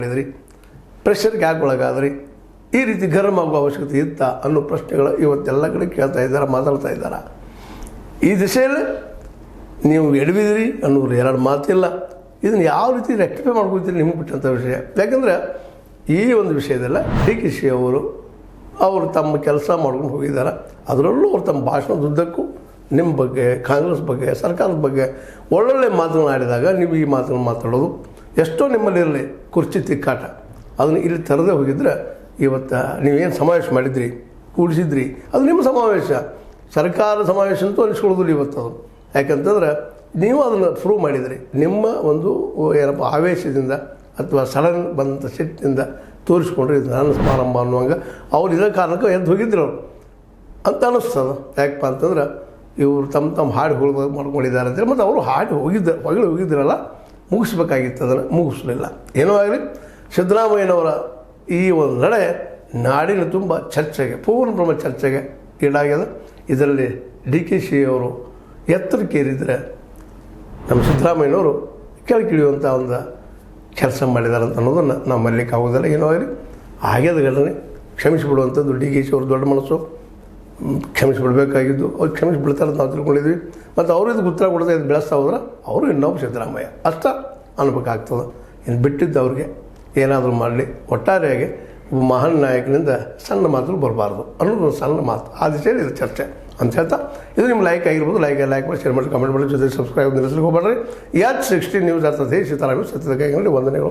ಮಾಡಿದ್ರಿ, ಪ್ರೆಷರ್ಗೆ ಯಾಕೆ ಒಳಗಾದ್ರಿ, ಈ ರೀತಿ ಗರಂ ಆಗುವ ಅವಶ್ಯಕತೆ ಇತ್ತ ಅನ್ನೋ ಪ್ರಶ್ನೆಗಳು ಇವತ್ತೆಲ್ಲ ಕಡೆ ಕೇಳ್ತಾ ಇದ್ದಾರೆ, ಮಾತಾಡ್ತಾ ಇದ್ದಾರೆ. ಈ ದಿಶೆಯಲ್ಲಿ ನೀವು ಎಡವಿದಿರಿ ಅನ್ನೋರು ಎರಡು ಮಾತಿಲ್ಲ. ಇದನ್ನು ಯಾವ ರೀತಿ ರೆಕ್ಟಿಫೈ ಮಾಡ್ಕೊತೀರಿ ನಿಮಗೆ ಬಿಟ್ಟಂಥ ವಿಷಯ. ಯಾಕಂದರೆ ಈ ಒಂದು ವಿಷಯದಲ್ಲ DK ಶಿ ಅವರು ತಮ್ಮ ಕೆಲಸ ಮಾಡ್ಕೊಂಡು ಹೋಗಿದ್ದಾರೆ. ಅದರಲ್ಲೂ ಅವರು ತಮ್ಮ ಭಾಷಣದುದ್ದಕ್ಕೂ ನಿಮ್ಮ ಬಗ್ಗೆ, ಕಾಂಗ್ರೆಸ್ ಬಗ್ಗೆ, ಸರ್ಕಾರದ ಬಗ್ಗೆ ಒಳ್ಳೊಳ್ಳೆ ಮಾತನಾಡಿದಾಗ ನೀವು ಈ ಮಾತನ್ನು ಮಾತಾಡೋದು ಎಷ್ಟೋ ನಿಮ್ಮಲ್ಲಿರಲಿ ಕುರ್ಚಿ ತಿಕ್ಕಾಟ ಅದನ್ನು ಇಲ್ಲಿ ತರದೇ ಹೋಗಿದ್ರೆ ಇವತ್ತು ನೀವೇನು ಸಮಾವೇಶ ಮಾಡಿದ್ರಿ, ಕೂಡಿಸಿದ್ರಿ, ಅದು ನಿಮ್ಮ ಸಮಾವೇಶ. ಸರ್ಕಾರ ಸಮಾವೇಶ ಅಂತೂ ಅನಿಸ್ಕೊಳ್ಳೋದಿಲ್ಲ ಇವತ್ತು ಅದು. ಯಾಕಂತಂದ್ರೆ ನೀವು ಅದನ್ನು ಪ್ರೂವ್ ಮಾಡಿದ್ರಿ. ನಿಮ್ಮ ಒಂದು ಏನಪ್ಪ ಆವೇಶದಿಂದ ಅಥವಾ ಸಡನ್ ಬಂದಂಥ ಸಿಟ್ಟಿನಿಂದ ತೋರಿಸ್ಕೊಂಡ್ರೆ ಇದು ನನ್ನ ಸಮಾರಂಭ ಅನ್ನುವಂಗೆ ಅವ್ರು ಇರೋ ಕಾರಣಕ್ಕೆ ಎದ್ದು ಹೋಗಿದ್ರು ಅವರು ಅಂತ ಅನ್ನಿಸ್ತದೆ. ಯಾಕಪ್ಪ ಅಂತಂದ್ರೆ ಇವರು ತಮ್ಮ ಹಾಡು ಮಾಡ್ಕೊಂಡಿದ್ದಾರೆ ಅಂತೇಳಿ, ಮತ್ತು ಅವರು ಹಾಡು ಹೋಗಿದ್ರಲ್ಲ, ಮುಗಿಸ್ಬೇಕಾಗಿತ್ತು, ಅದನ್ನು ಮುಗಿಸ್ಲಿಲ್ಲ. ಏನೋ ಆಗಲಿ, ಸಿದ್ದರಾಮಯ್ಯನವರ ಈ ಒಂದು ನಡೆ ನಾಡಿನ ತುಂಬ ಚರ್ಚೆಗೆ, ಪೂರ್ಣ ಪ್ರಮಾಣ ಚರ್ಚೆಗೆ ಈಡಾಗ್ಯದ. ಇದರಲ್ಲಿ DK ಶಿ ಅವರು ಎತ್ತರಕ್ಕೇರಿದರೆ ನಮ್ಮ ಸಿದ್ದರಾಮಯ್ಯನವರು ಕೆಳಗಿಳಿಯುವಂಥ ಒಂದು ಕೆಲಸ ಮಾಡಿದ್ದಾರೆ ಅಂತ ಅನ್ನೋದನ್ನು ನಾವು ಮರೀಲಿಕ್ಕೆ ಆಗೋದಿಲ್ಲ. ಏನೋ ಆಗಲಿ, ಆಗ್ಯದ ಘಟನೆ ಕ್ಷಮಿಸಿಬಿಡುವಂಥದ್ದು DK ಶಿ ಅವ್ರ ದೊಡ್ಡ ಮನಸ್ಸು. ಕ್ಷಮಿಸಿಬಿಡಬೇಕಾಗಿದ್ದು ಅವ್ರು ಕ್ಷಮಿಸಿಬಿಡ್ತಾರೆ ಅಂತ ನಾವು ತಿಳ್ಕೊಂಡಿದ್ವಿ. ಮತ್ತು ಅವರು ಇದಕ್ಕೆ ಉತ್ತರ ಕೊಡ್ತಾ ಇದು ಬೆಳೆಸ್ತಾ ಹೋದ್ರೆ ಅವರು ಇನ್ನೊಬ್ಬ ಸಿದ್ದರಾಮಯ್ಯ ಅಷ್ಟ ಅನ್ಬೇಕಾಗ್ತದೆ. ಇನ್ನು ಬಿಟ್ಟಿದ್ದು ಅವ್ರಿಗೆ ಏನಾದರೂ ಮಾಡಲಿ, ಒಟ್ಟಾರೆಯಾಗಿ ಒಬ್ಬ ಮಹಾನ್ ನಾಯಕನಿಂದ ಸಣ್ಣ ಮಾತುಗಳು ಬರಬಾರ್ದು ಅನ್ನೋದು ಒಂದು ಸಣ್ಣ ಮಾತು. ಆ ದಿಶೆಯಲ್ಲಿ ಇದು ಚರ್ಚೆ ಅಂತ ಹೇಳ್ತಾ, ಇದು ನಿಮ್ಮ ಲೈಕ್ ಆಗಿರ್ಬೋದು. ಲೈಕ್ ಮಾಡಿ, ಶೇರ್ ಮಾಡಿ, ಕಮೆಂಟ್ ಮಾಡಿ, ಜೊತೆ ಸಬ್ಸ್ಕ್ರೈಬ್ ನಿಲ್ಲಿಸಲಿಕ್ಕೆ ಹೋಗ್ಬೇಡ್ರಿ. H16 ನ್ಯೂಸ್ ಅರ್ಥದೇ ಸೀತಾರಾಮ ಸತ್ಯದ ಕೈಗಳಲ್ಲಿ ವಂದನೆಗಳು.